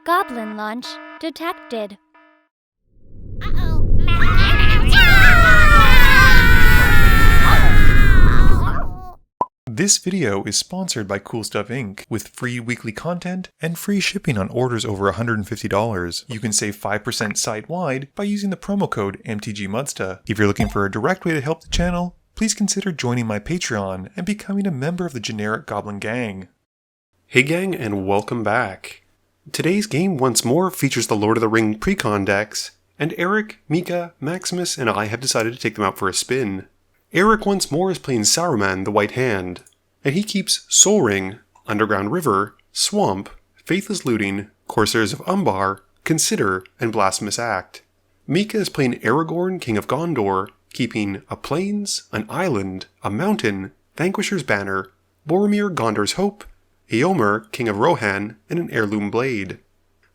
Goblin launch detected. This video is sponsored by Cool Stuff Inc. with free weekly content and free shipping on orders over $150. You can save 5% site-wide by using the promo code MTGMudsta. If you're looking for a direct way to help the channel, please consider joining my Patreon and becoming a member of the generic Goblin Gang. Hey gang, and welcome back. Today's game once more features the Lord of the Ring precon decks, and Eric, Mika, Maximus, and I have decided to take them out for a spin. Eric once more is playing Saruman, the White Hand, and he keeps Soul Ring, Underground River, Swamp, Faithless Looting, Corsairs of Umbar, Consider, and Blasphemous Act. Mika is playing Aragorn, King of Gondor, keeping a Plains, an Island, a Mountain, Vanquisher's Banner, Boromir, Gondor's Hope, Eomer, King of Rohan, and an Heirloom Blade.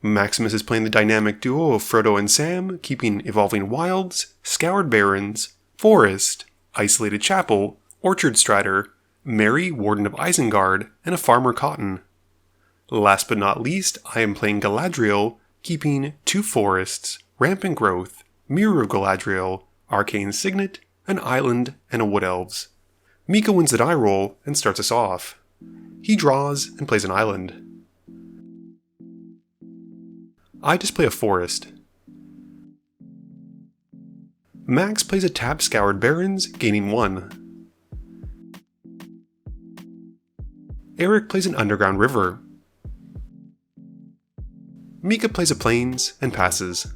Maximus is playing the dynamic duo of Frodo and Sam, keeping Evolving Wilds, Scoured Barrens, Forest, Isolated Chapel, Orchard Strider, Merry, Warden of Isengard, and a Farmer Cotton. Last but not least, I am playing Galadriel, keeping 2 Forests, Rampant Growth, Mirror of Galadriel, Arcane Signet, an Island, and a Wood Elves. Mika wins the die roll and starts us off. He draws and plays an island. I display a forest. Max plays a tapped Scoured Barrens, gaining 1. Eric plays an Underground River. Mika plays a Plains and passes.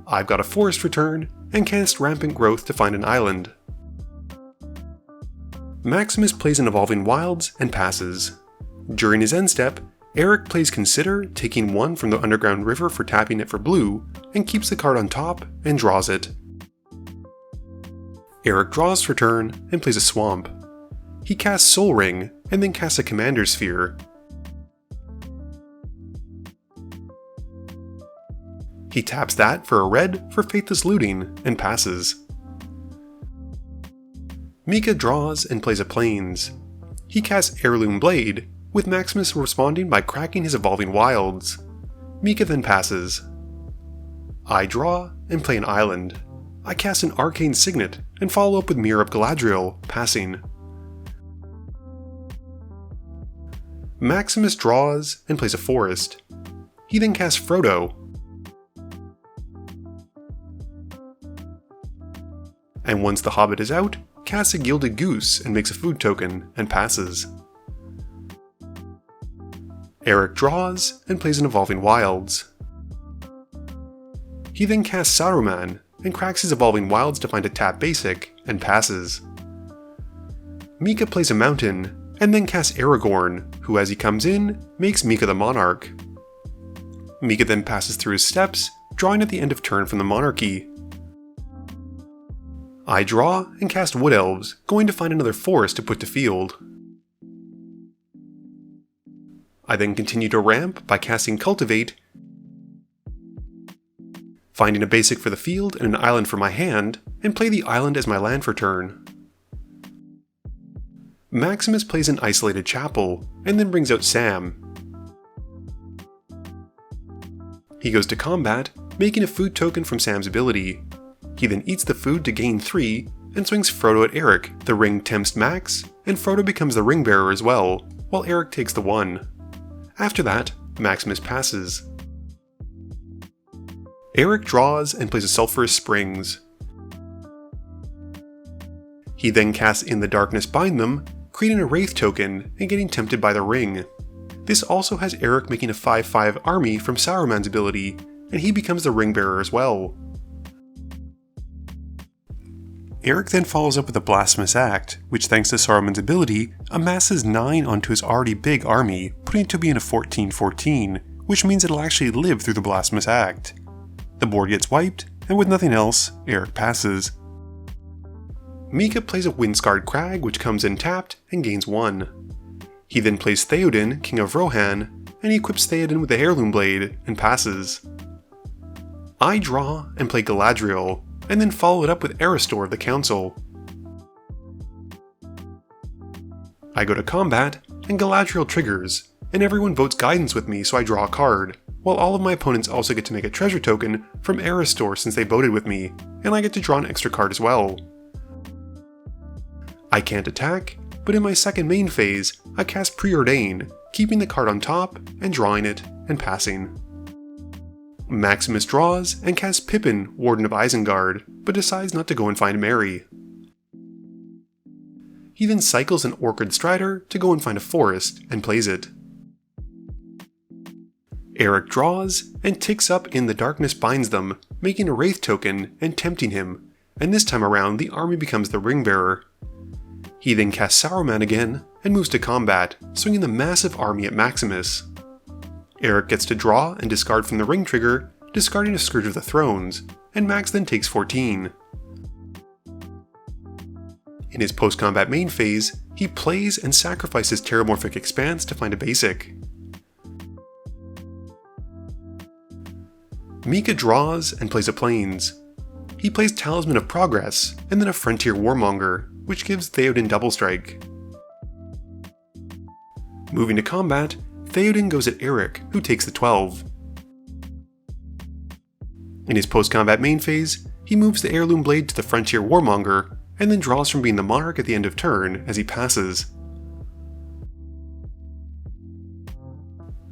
I've got a Forest return and cast Rampant Growth to find an island. Maximus plays an Evolving Wilds and passes. During his end step, Eric plays Consider, taking 1 from the Underground River for tapping it for blue, and keeps the card on top and draws it. Eric draws for turn and plays a Swamp. He casts Soul Ring and then casts a Commander Sphere. He taps that for a red for Faithless Looting and passes. Mika draws and plays a Plains. He casts Heirloom Blade, with Maximus responding by cracking his Evolving Wilds. Mika then passes. I draw and play an island. I cast an Arcane Signet and follow up with Mirror of Galadriel, passing. Maximus draws and plays a forest. He then casts Frodo. And once the Hobbit is out, casts a Gilded Goose and makes a food token and passes. Eric draws and plays an Evolving Wilds. He then casts Saruman and cracks his Evolving Wilds to find a tap basic and passes. Mika plays a Mountain and then casts Aragorn, who as he comes in, makes Mika the Monarch. Mika then passes through his steps, drawing at the end of turn from the Monarchy. I draw and cast Wood Elves, going to find another forest to put to field. I then continue to ramp by casting Cultivate, finding a basic for the field and an island for my hand, and play the island as my land for turn. Maximus plays an Isolated Chapel, and then brings out Sam. He goes to combat, making a food token from Sam's ability. He then eats the food to gain 3, and swings Frodo at Eric. The ring tempts Max, and Frodo becomes the ring bearer as well, while Eric takes the 1. After that, Maximus passes. Eric draws and plays a Sulphurous Springs. He then casts In the Darkness Bind Them, creating a Wraith token and getting tempted by the ring. This also has Eric making a 5/5 army from Saruman's ability, and he becomes the ring bearer as well. Eric then follows up with a Blasphemous Act, which thanks to Saruman's ability, amasses 9 onto his already big army, putting it to be in a 14/14, which means it'll actually live through the Blasphemous Act. The board gets wiped, and with nothing else, Eric passes. Mika plays a Windscarred Crag, which comes in tapped and gains 1. He then plays Theoden, King of Rohan, and he equips Theoden with the Heirloom Blade and passes. I draw and play Galadriel, and then follow it up with Aristor of the Council. I go to combat, and Galadriel triggers, and everyone votes guidance with me so I draw a card, while all of my opponents also get to make a treasure token from Aragorn since they voted with me, and I get to draw an extra card as well. I can't attack, but in my second main phase, I cast Preordain, keeping the card on top and drawing it and passing. Maximus draws and casts Pippin, Warden of Isengard, but decides not to go and find Merry. He then cycles an Orchid Strider to go and find a forest and plays it. Eric draws and ticks up In the Darkness Binds Them, making a Wraith token and tempting him, and this time around the army becomes the Ringbearer. He then casts Saruman again and moves to combat, swinging the massive army at Maximus. Eric gets to draw and discard from the ring trigger, discarding a Scourge of the Thrones, and Max then takes 14. In his post-combat main phase, he plays and sacrifices Terramorphic Expanse to find a basic. Mika draws and plays a Plains. He plays Talisman of Progress, and then a Frontier Warmonger, which gives Theoden Double Strike. Moving to combat, Theoden goes at Eric, who takes the 12. In his post-combat main phase, he moves the Heirloom Blade to the Frontier Warmonger, and then draws from being the Monarch at the end of turn as he passes.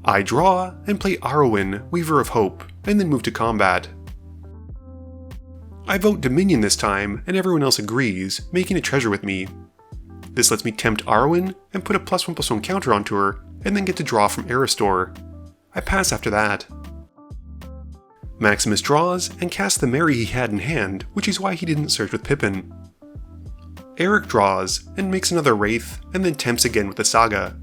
I draw and play Arwen, Weaver of Hope, and then move to combat. I vote Dominion this time, and everyone else agrees, making a treasure with me. This lets me tempt Arwen and put a +1/+1 counter onto her, and then get to draw from Aragorn. I pass after that. Maximus draws and casts the Merry he had in hand, which is why he didn't search with Pippin. Eric draws and makes another Wraith, and then tempts again with the Saga.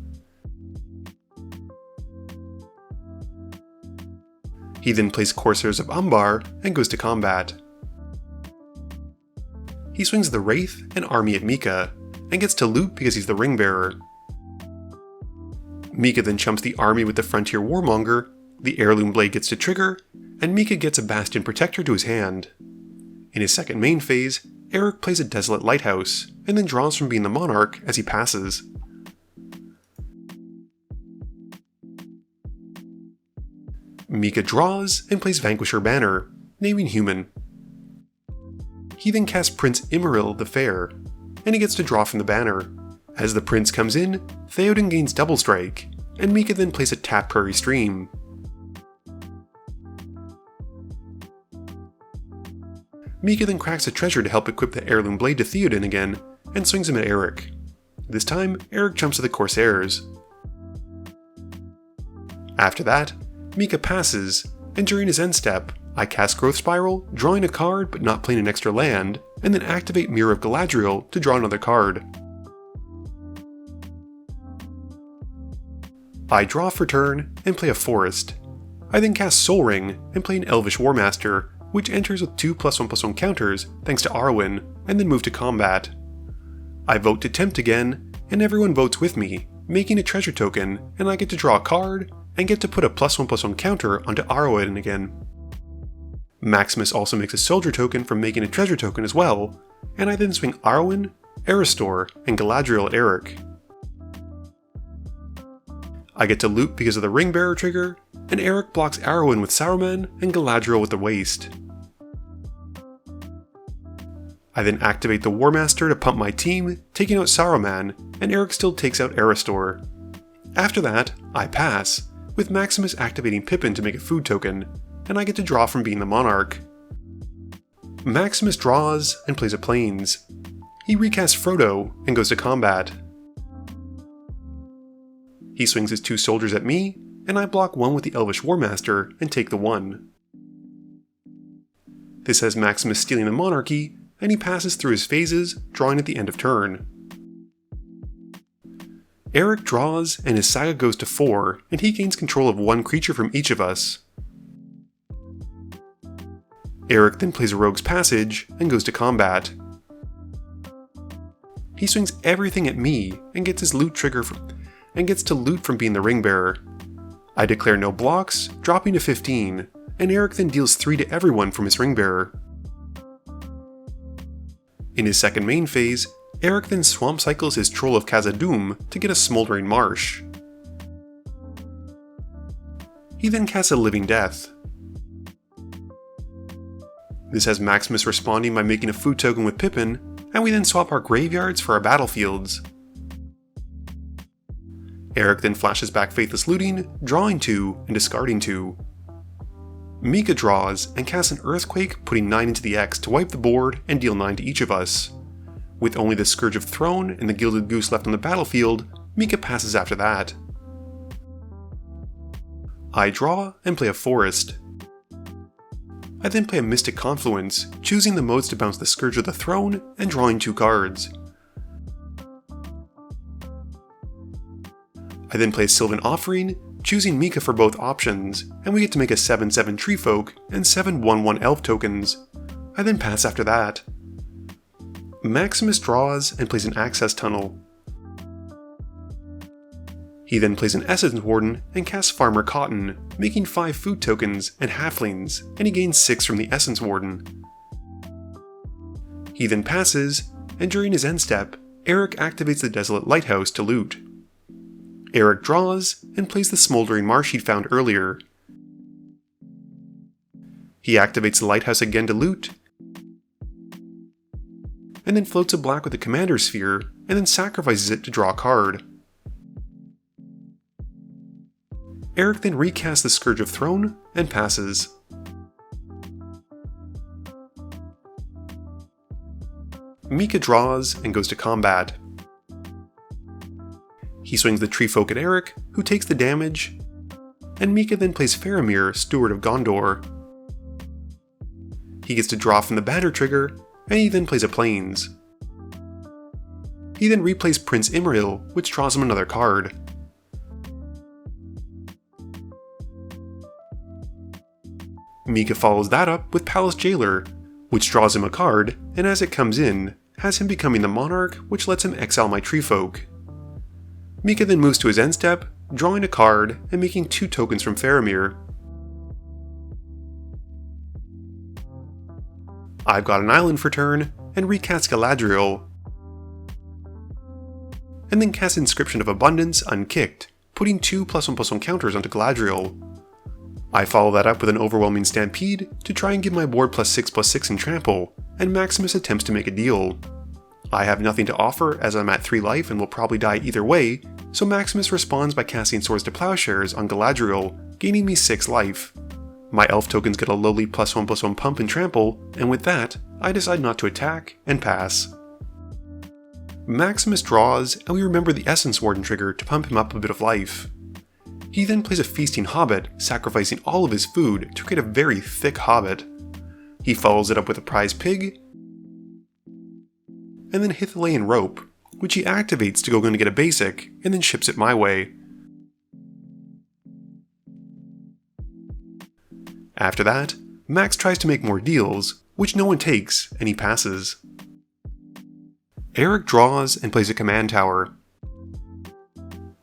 He then plays Corsairs of Umbar and goes to combat. He swings the Wraith and army at Mika, and gets to loot because he's the Ringbearer. Mika then chumps the army with the Frontier Warmonger, the Heirloom Blade gets to trigger, and Mika gets a Bastion Protector to his hand. In his second main phase, Eric plays a Desolate Lighthouse, and then draws from being the Monarch as he passes. Mika draws and plays Vanquisher Banner, naming Human. He then casts Prince Imrahil the Fair, and he gets to draw from the banner. As the prince comes in, Theoden gains Double Strike, and Mika then plays a Tap Prairie Stream. Mika then cracks a treasure to help equip the Heirloom Blade to Theoden again, and swings him at Eric. This time, Eric jumps at the Corsairs. After that, Mika passes, and during his end step, I cast Growth Spiral, drawing a card but not playing an extra land, and then activate Mirror of Galadriel to draw another card. I draw for turn and play a Forest. I then cast Soul Ring and play an Elvish Warmaster, which enters with 2 +1/+1 counters thanks to Arwen, and then move to combat. I vote to tempt again, and everyone votes with me, making a treasure token, and I get to draw a card, and get to put a +1/+1 counter onto Arwen again. Maximus also makes a soldier token from making a treasure token as well, and I then swing Arwen, Aragorn, and Galadriel at Eric. I get to loot because of the Ringbearer trigger, and Eric blocks Arwen with Saruman and Galadriel with the Waste. I then activate the Warmaster to pump my team, taking out Saruman, and Eric still takes out Aragorn. After that, I pass, with Maximus activating Pippin to make a food token, and I get to draw from being the Monarch. Maximus draws and plays a Plains. He recasts Frodo and goes to combat. He swings his 2 soldiers at me, and I block one with the Elvish Warmaster and take the 1. This has Maximus stealing the monarchy, and he passes through his phases, drawing at the end of turn. Eric draws, and his Saga goes to 4, and he gains control of 1 creature from each of us. Eric then plays a Rogue's Passage, and goes to combat. He swings everything at me, and gets his loot trigger and gets to loot from being the Ringbearer. I declare no blocks, dropping to 15, and Eric then deals 3 to everyone from his Ringbearer. In his second main phase, Eric then swamp cycles his Troll of Khazad-dûm to get a Smoldering Marsh. He then casts a Living Death. This has Maximus responding by making a food token with Pippin, and we then swap our graveyards for our battlefields. Eric then flashes back Faithless Looting, drawing 2 and discarding 2. Mika draws and casts an Earthquake, putting 9 into the X to wipe the board and deal 9 to each of us. With only the Scourge of Throne and the Gilded Goose left on the battlefield, Mika passes after that. I draw and play a Forest. I then play a Mystic Confluence, choosing the modes to bounce the Scourge of the Throne and drawing 2 cards. I then play a Sylvan Offering, choosing Mika for both options, and we get to make a 7/7 Treefolk and 7 1/1 Elf tokens. I then pass after that. Maximus draws and plays an Access Tunnel. He then plays an Essence Warden and casts Farmer Cotton, making 5 food tokens and halflings, and he gains 6 from the Essence Warden. He then passes, and during his end step, Eric activates the Desolate Lighthouse to loot. Eric draws and plays the Smoldering Marsh he'd found earlier. He activates the Lighthouse again to loot, and then floats a black with the Commander Sphere, and then sacrifices it to draw a card. Eric then recasts the Scourge of Throne and passes. Mika draws and goes to combat. He swings the Treefolk at Eric, who takes the damage, and Mika then plays Faramir, Steward of Gondor. He gets to draw from the Batter trigger, and he then plays a Plains. He then replays Prince Imril, which draws him another card. Mika follows that up with Palace Jailer, which draws him a card, and as it comes in, has him becoming the Monarch, which lets him exile my Treefolk. Mika then moves to his end step, drawing a card and making 2 tokens from Faramir. I've got an island for turn, and recast Galadriel, and then cast Inscription of Abundance unkicked, putting 2 +1/+1 counters onto Galadriel. I follow that up with an Overwhelming Stampede to try and give my board +6/+6 in Trample, and Maximus attempts to make a deal. I have nothing to offer as I'm at 3 life and will probably die either way, so Maximus responds by casting Swords to Plowshares on Galadriel, gaining me 6 life. My elf tokens get a lowly +1/+1 pump and trample, and with that, I decide not to attack and pass. Maximus draws, and we remember the Essence Warden trigger to pump him up a bit of life. He then plays a Feasting Hobbit, sacrificing all of his food to create a very thick hobbit. He follows it up with a Prize Pig, and then Hithalayan Rope, which he activates to go and get a basic, and then ships it my way. After that, Max tries to make more deals, which no one takes, and he passes. Eric draws and plays a Command Tower.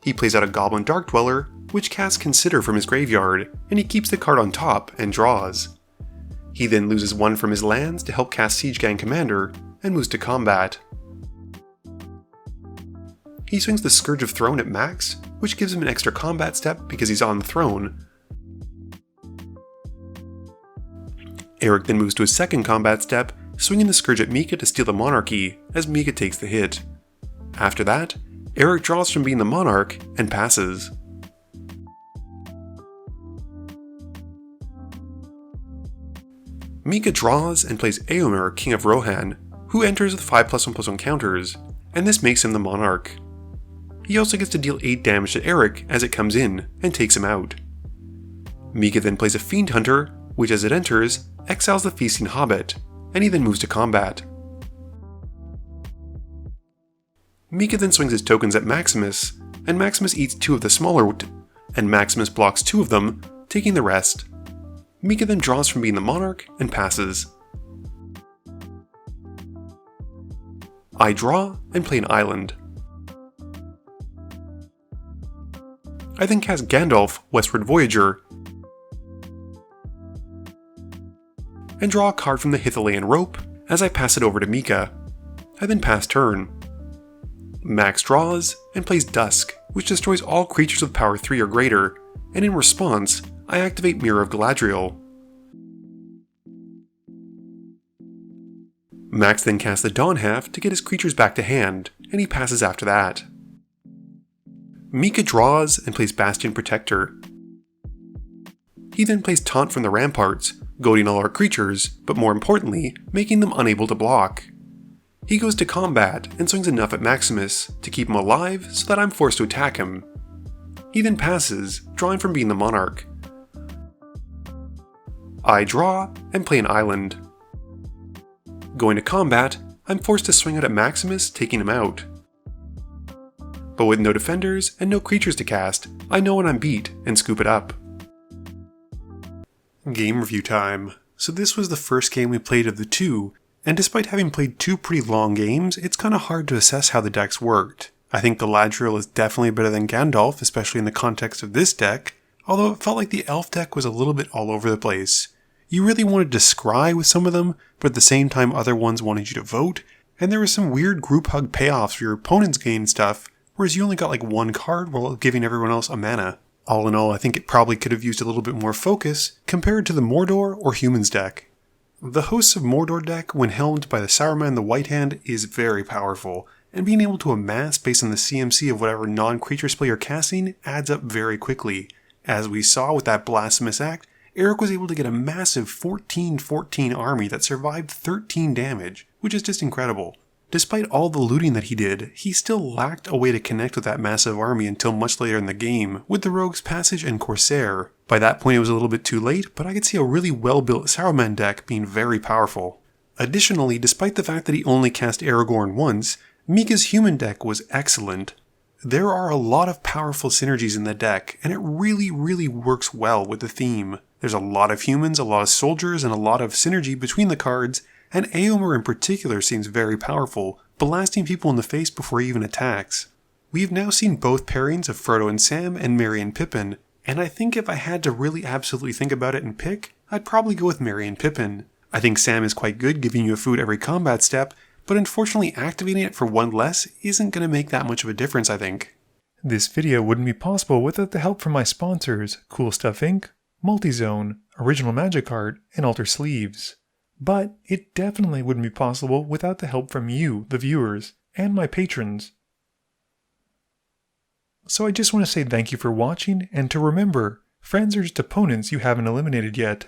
He plays out a Goblin Dark Dweller, which casts Consider from his graveyard, and he keeps the card on top and draws. He then loses 1 from his lands to help cast Siege Gang Commander, and moves to combat. He swings the Scourge of Throne at Max, which gives him an extra combat step because he's on the throne. Eric then moves to his second combat step, swinging the Scourge at Mika to steal the Monarchy, as Mika takes the hit. After that, Eric draws from being the Monarch and passes. Mika draws and plays Éomer, King of Rohan, who enters with 5 +1/+1 counters, and this makes him the Monarch. He also gets to deal 8 damage to Eric as it comes in, and takes him out. Mika then plays a Fiend Hunter, which as it enters, exiles the Feasting Hobbit, and he then moves to combat. Mika then swings his tokens at Maximus, and Maximus eats 2 of the smaller and Maximus blocks 2 of them, taking the rest. Mika then draws from being the Monarch and passes. I draw and play an island. I then cast Gandalf, Westward Voyager, and draw a card from the Hithalayan Rope as I pass it over to Mika. I then pass turn. Max draws and plays Dusk, which destroys all creatures with power 3 or greater, and in response, I activate Mirror of Galadriel. Max then casts the Dawn Half to get his creatures back to hand, and he passes after that. Mika draws and plays Bastion Protector. He then plays Taunt from the Ramparts, goading all our creatures, but more importantly, making them unable to block. He goes to combat and swings enough at Maximus to keep him alive so that I'm forced to attack him. He then passes, drawing from being the Monarch. I draw and play an island. Going to combat, I'm forced to swing out at Maximus, taking him out. But with no defenders and no creatures to cast, I know when I'm beat and scoop it up. Game review time. So this was the first game we played of the two, and despite having played two pretty long games, it's kinda hard to assess how the decks worked. I think Galadriel is definitely better than Gandalf, especially in the context of this deck, although it felt like the elf deck was a little bit all over the place. You really wanted to scry with some of them, but at the same time other ones wanted you to vote, and there was some weird group hug payoffs for your opponent's gain stuff, whereas you only got like one card while giving everyone else a mana. All in all, I think it probably could have used a little bit more focus compared to the Mordor or Humans deck. The Hosts of Mordor deck, when helmed by the Saruman the White Hand, is very powerful, and being able to amass based on the CMC of whatever non-creature spell you're casting adds up very quickly. As we saw with that Blasphemous Act, Eric was able to get a massive 14-14 army that survived 13 damage, which is just incredible. Despite all the looting that he did, he still lacked a way to connect with that massive army until much later in the game, with the Rogue's Passage and Corsair. By that point it was a little bit too late, but I could see a really well-built Saruman deck being very powerful. Additionally, despite the fact that he only cast Aragorn once, Mika's human deck was excellent. There are a lot of powerful synergies in the deck, and it really works well with the theme. There's a lot of humans, a lot of soldiers, and a lot of synergy between the cards, and Éomer in particular seems very powerful, blasting people in the face before he even attacks. We've now seen both pairings of Frodo and Sam and Merry and Pippin, and I think if I had to really absolutely think about it and pick, I'd probably go with Merry and Pippin. I think Sam is quite good, giving you a food every combat step, but unfortunately activating it for one less isn't going to make that much of a difference, I think. This video wouldn't be possible without the help from my sponsors, Cool Stuff Inc., Multizone, Original Magic Art, and Alter Sleeves. But it definitely wouldn't be possible without the help from you, the viewers, and my patrons. So I just want to say thank you for watching, and to remember, friends are just opponents you haven't eliminated yet.